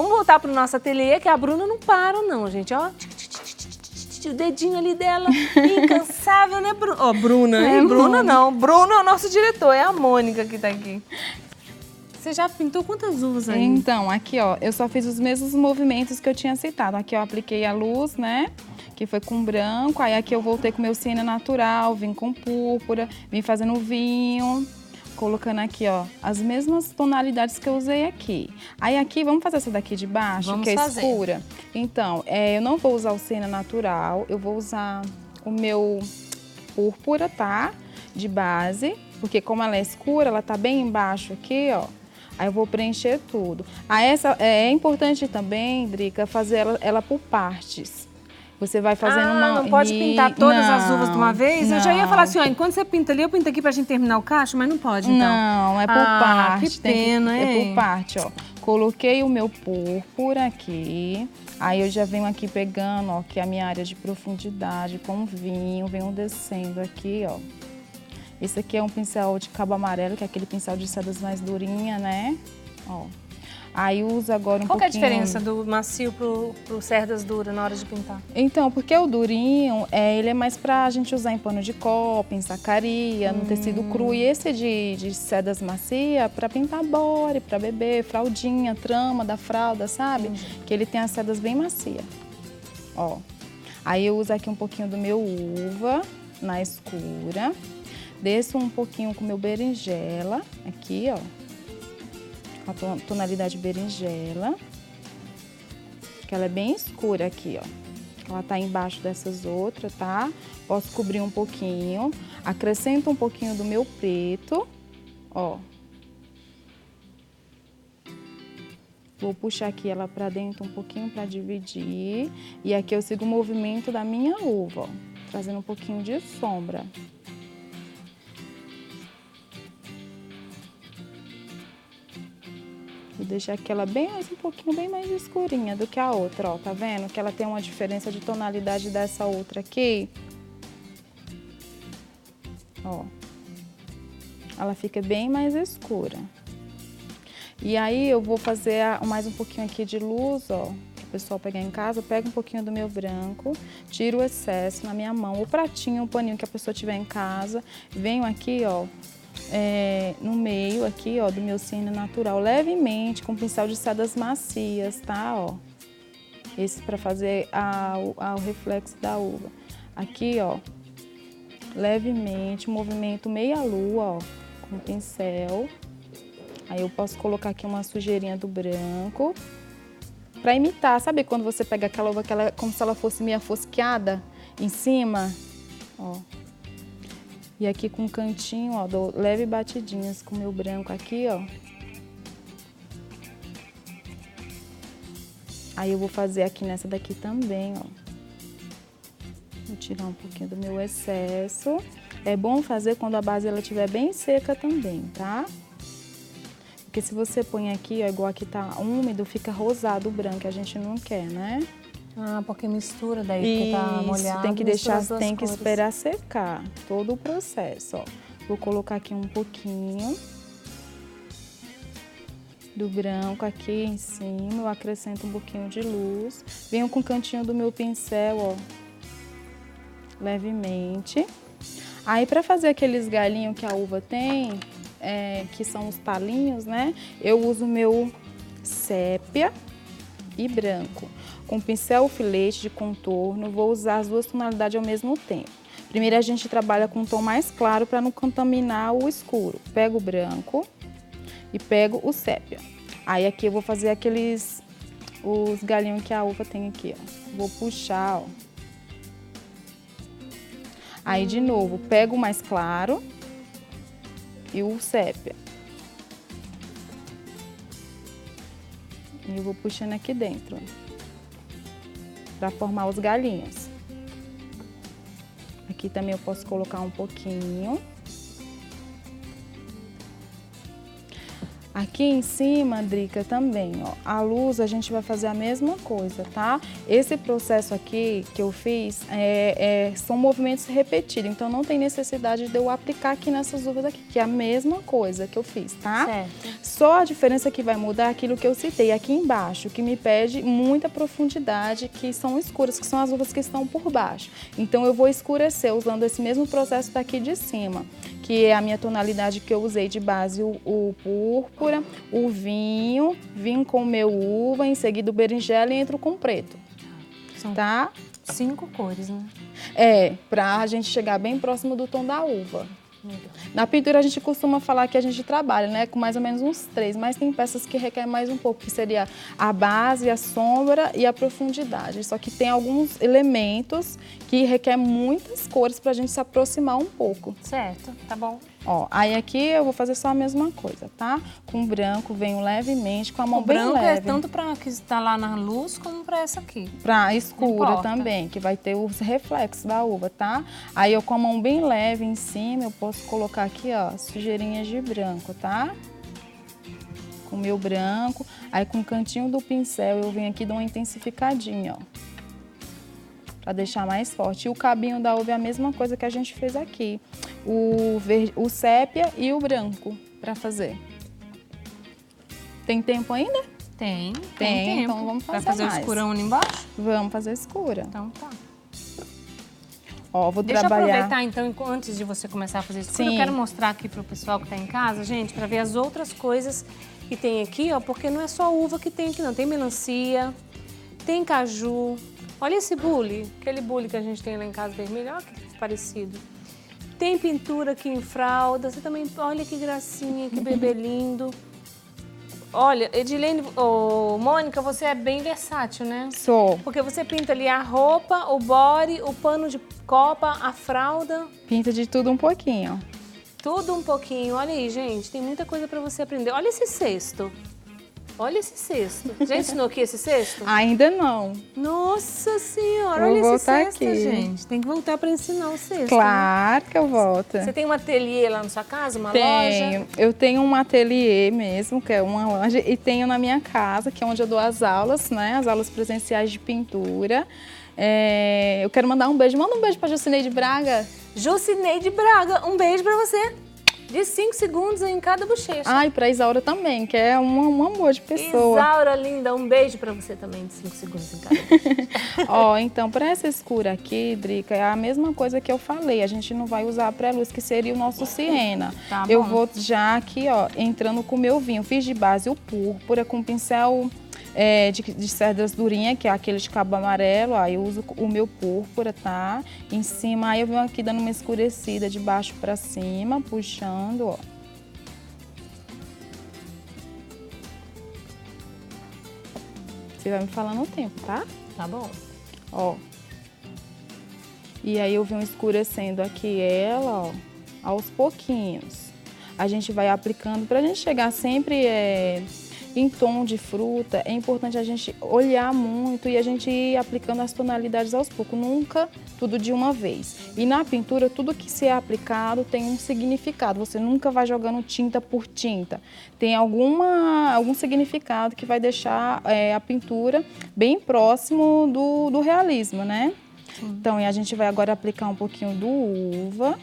Vamos voltar pro nosso ateliê, que a Bruna não para não, gente, ó. O dedinho ali dela, incansável, né, Bruna? Ó, Bruna, hein? Bruna não, Bruno é o nosso diretor, é a Mônica que tá aqui. Você já pintou quantas uvas aí? Então, aqui, ó, eu só fiz os mesmos movimentos que eu tinha citado. Aqui eu apliquei a luz, né, que foi com branco. Aí aqui eu voltei com meu siena natural, vim com púrpura, vim fazendo vinho, colocando aqui, ó, as mesmas tonalidades que eu usei aqui. Aí aqui, vamos fazer essa daqui de baixo, Vamos que é fazer. escura. Então, eu não vou usar o siena natural, eu vou usar o meu púrpura, tá, de base, porque como ela é escura, ela tá bem embaixo aqui, ó. Aí eu vou preencher tudo. Aí essa, é importante também, Drica, fazer ela por partes. Você vai fazendo uma... não pode pintar todas as uvas de uma vez? Não. Eu já ia falar assim, ó, enquanto você pinta ali, eu pinto aqui pra gente terminar o cacho, mas não pode, então. Não, é por parte. Que pena, hein? É por parte, ó. Coloquei o meu púrpura aqui. Aí eu já venho aqui pegando, ó, que é a minha área de profundidade com vinho. Venho descendo aqui, ó. Esse aqui é um pincel de cabo amarelo, que é aquele pincel de sedas mais durinha, né? Ó. Aí uso agora um pouquinho... Qual que é a diferença do macio pro cerdas duras na hora de pintar? Então, porque o durinho, ele é mais pra gente usar em pano de copa, em sacaria, no tecido cru. E esse de sedas macia, pra pintar body, pra bebê, fraldinha, trama da fralda, sabe? Que ele tem as sedas bem macias. Ó. Aí eu uso aqui um pouquinho do meu uva, na escura. Desço um pouquinho com o meu berinjela, aqui, ó. Com a tonalidade berinjela. Que ela é bem escura aqui, ó. Ela tá embaixo dessas outras, tá? Posso cobrir um pouquinho. Acrescento um pouquinho do meu preto, ó. Vou puxar aqui ela pra dentro um pouquinho pra dividir. E aqui eu sigo o movimento da minha uva, ó. Trazendo um pouquinho de sombra. Vou deixar aqui ela bem mais um pouquinho, bem mais escurinha do que a outra, ó. Tá vendo? Que ela tem uma diferença de tonalidade dessa outra aqui. Ó. Ela fica bem mais escura. E aí eu vou fazer mais um pouquinho aqui de luz, ó. Para o pessoal pegar em casa. Eu pego um pouquinho do meu branco, tiro o excesso na minha mão. O pratinho, o paninho que a pessoa tiver em casa. Venho aqui, ó. No meio aqui, ó, do meu siena natural, levemente, com pincel de sedas macias, tá, ó. Esse para fazer o reflexo da uva. Aqui, ó, levemente, movimento meia lua, ó, com o pincel. Aí eu posso colocar aqui uma sujeirinha do branco, para imitar, sabe quando você pega aquela uva, como se ela fosse meio fosqueada em cima, ó. E aqui com um cantinho, ó, dou leve batidinhas com o meu branco aqui, ó. Aí eu vou fazer aqui nessa daqui também, ó. Vou tirar um pouquinho do meu excesso. É bom fazer quando a base ela estiver bem seca também, tá? Porque se você põe aqui, ó, igual aqui tá úmido, fica rosado o branco, a gente não quer, né? Ah, porque mistura daí, porque tá molhado. Tem que deixar, tem que cores. esperar secar todo o processo, ó. Vou colocar aqui um pouquinho do branco aqui em cima, eu acrescento um pouquinho de luz. Venho com o cantinho do meu pincel, ó, levemente. Aí para fazer aqueles galinhos que a uva tem, que são os talinhos, né? Eu uso o meu sépia e branco. Com pincel filete de contorno, vou usar as duas tonalidades ao mesmo tempo. Primeiro a gente trabalha com um tom mais claro para não contaminar o escuro. Pego o branco e pego o sépia. Aí aqui eu vou fazer os galinhos que a uva tem aqui, ó. Vou puxar, ó. Aí de novo, pego o mais claro e o sépia. E eu vou puxando aqui dentro, para formar os galinhos. Aqui também eu posso colocar um pouquinho. Aqui em cima, Drica, também, ó, a luz a gente vai fazer a mesma coisa, tá? Esse processo aqui que eu fiz são movimentos repetidos, então não tem necessidade de eu aplicar aqui nessas uvas aqui, que é a mesma coisa que eu fiz, tá? Certo. Só a diferença que vai mudar é aquilo que eu citei aqui embaixo, que me pede muita profundidade, que são escuras, que são as uvas que estão por baixo. Então eu vou escurecer usando esse mesmo processo daqui de cima, que é a minha tonalidade que eu usei de base, o púrpura, o vinho com o meu uva, em seguida o berinjela e entro com o preto. São Tá? 5 cores, né? Pra gente chegar bem próximo do tom da uva. Na pintura a gente costuma falar que a gente trabalha, né, com mais ou menos uns 3, mas tem peças que requerem mais um pouco, que seria a base, a sombra e a profundidade. Só que tem alguns elementos que requerem muitas cores pra gente se aproximar um pouco. Certo, tá bom. Ó, aí aqui eu vou fazer só a mesma coisa, tá? Com branco, venho levemente, com a mão bem leve. O branco é tanto para que está lá na luz, como para essa aqui. Pra escura também, que vai ter os reflexos da uva, tá? Aí eu com a mão bem leve em cima, eu posso colocar aqui, ó, sujeirinhas de branco, tá? Com o meu branco. Aí com o cantinho do pincel eu venho aqui e dou uma intensificadinha, ó. Pra deixar mais forte. E o cabinho da uva é a mesma coisa que a gente fez aqui. O sépia e o branco pra fazer. Tem tempo ainda? Tem Tem, tempo. então vamos fazer Vai fazer mais. o escurão ali embaixo? Vamos fazer escura. Então tá. Ó, vou Deixa trabalhar. eu aproveitar então, antes de você começar a fazer escura, Sim. eu quero mostrar aqui pro pessoal que tá em casa, gente, pra ver as outras coisas que tem aqui, ó, porque não é só uva que tem aqui não, tem melancia, tem caju. Olha esse bule, aquele bule que a gente tem lá em casa vermelho, olha que parecido. Tem pintura aqui em fralda, você também, olha que gracinha, que bebê lindo. Olha, Edilene, Mônica, você é bem versátil, né? Sou. Porque você pinta ali a roupa, o body, o pano de copa, a fralda, Pinta de tudo um pouquinho. tudo um pouquinho. Olha aí, gente, tem muita coisa pra você aprender. Olha esse cesto. Olha esse cesto. Já ensinou aqui esse cesto? Ainda não. Nossa Senhora, Vou olha esse voltar cesto, aqui. gente. Tem que voltar pra ensinar o cesto. Claro que eu volto. Né? Você tem um ateliê lá na sua casa, uma Tenho. loja? Eu tenho um ateliê mesmo, que é uma loja, e tenho na minha casa, que é onde eu dou as aulas, né? As aulas presenciais de pintura. Eu quero mandar um beijo. Manda um beijo pra Jucineide Braga. Jucineide Braga, um beijo pra você. De 5 segundos em cada bochecha. Ah, e pra Isaura também, que é um amor de pessoa. Isaura linda, um beijo pra você também, de 5 segundos em cada bochecha. Ó, então, para essa escura aqui, Drica, é a mesma coisa que eu falei. A gente não vai usar a pré-luz, que seria o nosso siena. Tá Eu bom. vou já aqui, ó, entrando com o meu vinho. Fiz de base o púrpura com pincel de cerdas durinha, que é aquele de cabo amarelo. Aí eu uso o meu púrpura, tá? Em cima, aí eu venho aqui dando uma escurecida de baixo para cima, puxando, ó. Você vai me falando o tempo, tá? Tá bom. Ó. E aí eu venho escurecendo aqui ela, ó, aos pouquinhos. A gente vai aplicando, pra gente chegar sempre em tom de fruta, é importante a gente olhar muito e a gente ir aplicando as tonalidades aos poucos, nunca tudo de uma vez. E na pintura, tudo que se é aplicado tem um significado, você nunca vai jogando tinta por tinta. Tem algum significado que vai deixar a pintura bem próximo do realismo, né? Sim. Então, e a gente vai agora aplicar um pouquinho do uva.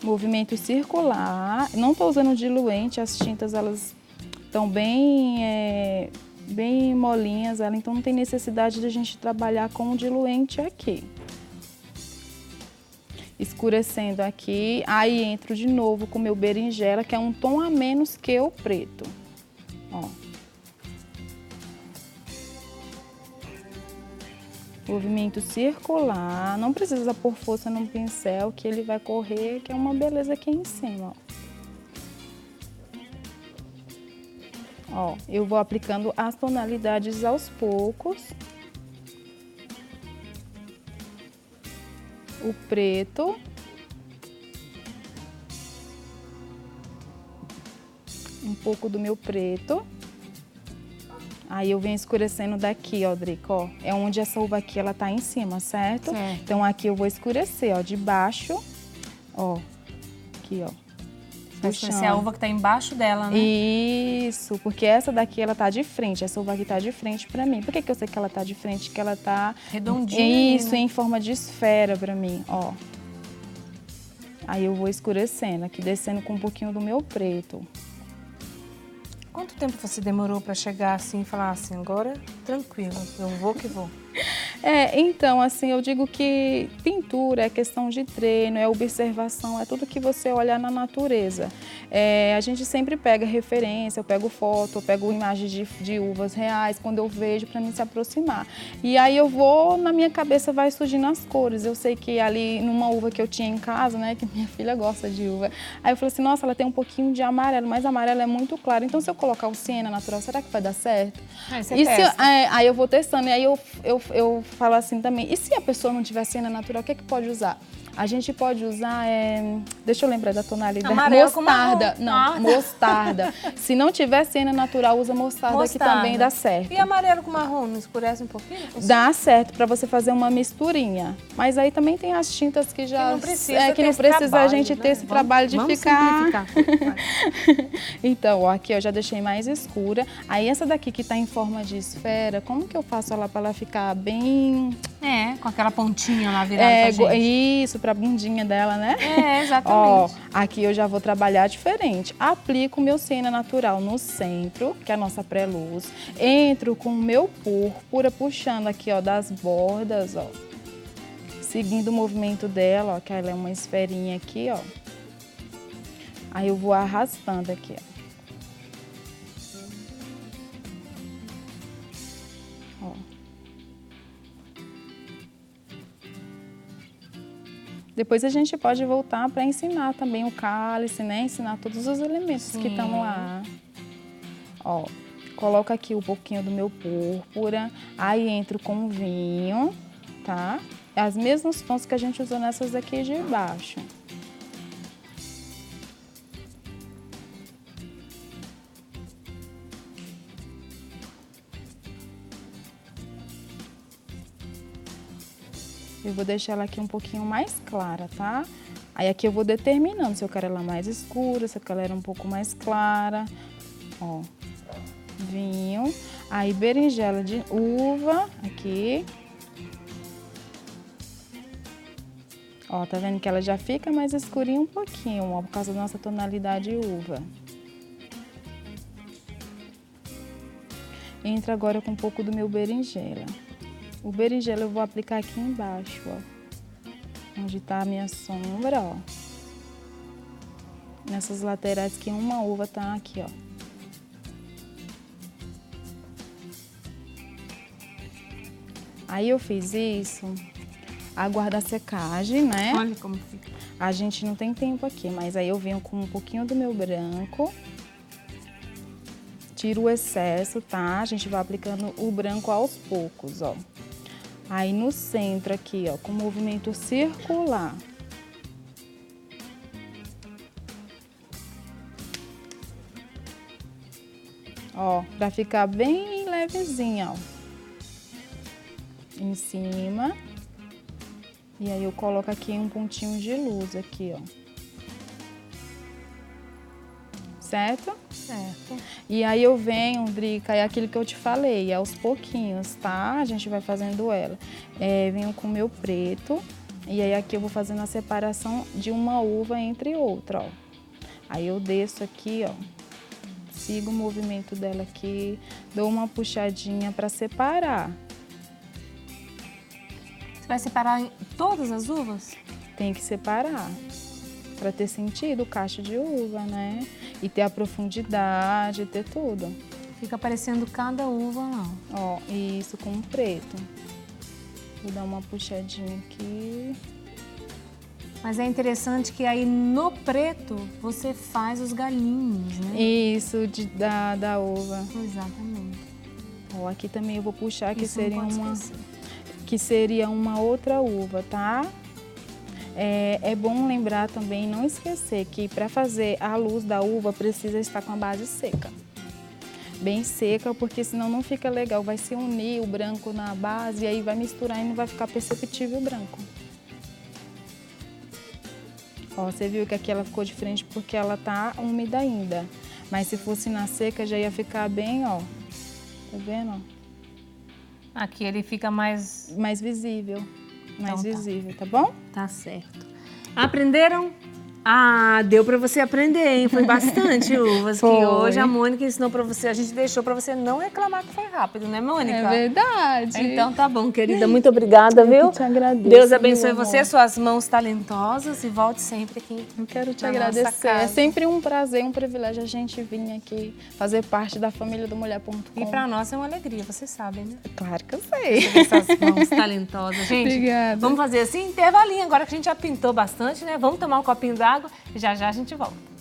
Movimento circular. Não estou usando diluente, as tintas elas estão bem molinhas, então não tem necessidade de a gente trabalhar com diluente aqui. Escurecendo aqui, aí entro de novo com o meu berinjela, que é um tom a menos que o preto. Ó. Movimento circular, não precisa pôr força no pincel, que ele vai correr, que é uma beleza aqui em cima, ó. Ó, eu vou aplicando as tonalidades aos poucos. O preto. Um pouco do meu preto. Aí eu venho escurecendo daqui, ó, Drica, ó. É onde essa uva aqui, ela tá em cima, certo? Certo. Então aqui eu vou escurecer, ó, de baixo, ó. Aqui, ó. Vai escurecer a uva que tá embaixo dela, né? Isso, porque essa daqui, ela tá de frente. Essa uva aqui tá de frente pra mim. Por que eu sei que ela tá de frente? Que ela tá... Redondinha. Isso, né? em forma de esfera pra mim, ó. Aí eu vou escurecendo aqui, descendo com um pouquinho do meu preto. Quanto tempo você demorou para chegar assim e falar assim, agora tranquilo, eu vou que vou? Então, assim, eu digo que pintura é questão de treino, é observação, é tudo que você olhar na natureza. A gente sempre pega referência, eu pego foto, eu pego imagens de uvas reais, quando eu vejo, para mim se aproximar. E aí eu vou, na minha cabeça vai surgindo as cores. Eu sei que ali, numa uva que eu tinha em casa, né, que minha filha gosta de uva, aí eu falei assim, nossa, ela tem um pouquinho de amarelo, mas amarelo é muito claro. Então, se eu colocar o siena natural, será que vai dar certo? Aí eu vou testando, e aí eu falo assim também, e se a pessoa não tiver siena natural, o que é que pode usar? A gente pode usar, deixa eu lembrar da tonalidade, amarelo mostarda. Com não, mostarda. Se não tiver siena natural, usa mostarda, que também dá certo. E amarelo com marrom, não escurece um pouquinho? Dá certo para você fazer uma misturinha. Mas aí também tem as tintas que já... Que não precisa a gente ter esse trabalho de ficar... Simplificar. Então, ó, aqui eu já deixei mais escura. Aí essa daqui que tá em forma de esfera, como que eu faço ela para ela ficar bem... Com aquela pontinha lá virada pra gente. Isso, pra bundinha dela, né? Exatamente. Ó, aqui eu já vou trabalhar diferente. Aplico o meu siena natural no centro, que é a nossa pré-luz. Entro com o meu púrpura, puxando aqui, ó, das bordas, ó. Seguindo o movimento dela, ó, que ela é uma esferinha aqui, ó. Aí eu vou arrastando aqui, ó. Depois a gente pode voltar para ensinar também o cálice, né? Ensinar todos os elementos que estão lá. Ó, coloco aqui um pouquinho do meu púrpura, aí entro com o vinho, tá? As mesmas tons que a gente usou nessas daqui de baixo. Eu vou deixar ela aqui um pouquinho mais clara, tá? Aí aqui eu vou determinando se eu quero ela mais escura, se eu quero ela um pouco mais clara. Ó, vinho. Aí berinjela de uva, aqui. Ó, tá vendo que ela já fica mais escurinha um pouquinho, ó, por causa da nossa tonalidade uva. Entra agora com um pouco do meu berinjela. O berinjela eu vou aplicar aqui embaixo, ó. Onde tá a minha sombra, ó. Nessas laterais que uma uva tá aqui, ó. Aí eu fiz isso, aguardo a secagem, né? Olha como fica. A gente não tem tempo aqui, mas aí eu venho com um pouquinho do meu branco. Tiro o excesso, tá? A gente vai aplicando o branco aos poucos, ó. Aí no centro aqui, ó, com movimento circular. Ó, pra ficar bem levezinha, ó. Em cima. E aí eu coloco aqui um pontinho de luz aqui, ó. Certo? Certo. E aí eu venho, Drica, é aquilo que eu te falei, é aos pouquinhos, tá? A gente vai fazendo ela. Venho com o meu preto, e aí aqui eu vou fazendo a separação de uma uva entre outra, ó. Aí eu desço aqui, ó, sigo o movimento dela aqui, dou uma puxadinha pra separar. Você vai separar todas as uvas? Tem que separar, pra ter sentido o cacho de uva, né? E ter a profundidade, ter tudo. Fica aparecendo cada uva lá. Ó, isso com o preto. Vou dar uma puxadinha aqui. Mas é interessante que aí no preto você faz os galinhos, né? Isso, da uva. Exatamente. Ó, aqui também eu vou puxar que Isso não pode seria esquecer. que seria uma outra uva, tá? É bom lembrar também, não esquecer que para fazer a luz da uva precisa estar com a base seca. bem seca, porque senão não fica legal. Vai se unir o branco na base e aí vai misturar e não vai ficar perceptível o branco. Ó, você viu que aqui ela ficou diferente porque ela tá úmida ainda. Mas se fosse na seca já ia ficar bem, ó. Tá vendo, ó? Aqui ele fica mais... Mais visível. Mais Então tá. visível, tá bom? Tá certo. Aprenderam? Ah, deu pra você aprender, hein? Foi bastante uvas que Foi. hoje a Mônica ensinou pra você. A gente deixou pra você não reclamar que foi rápido, né, Mônica? É verdade. Então tá bom, querida. Muito obrigada, viu? Eu te agradeço. Deus abençoe viu, você, amor? suas mãos talentosas e volte sempre aqui. Eu quero te na nossa agradecer. É casa. sempre um prazer, um privilégio a gente vir aqui fazer parte da família do Mulher.com. E pra nós é uma alegria, vocês sabem, né? Claro que eu sei. Essas mãos talentosas. Gente, Obrigada. vamos fazer assim, intervalinho. Agora que a gente já pintou bastante, né? Vamos tomar um copinho d'água e já já a gente volta.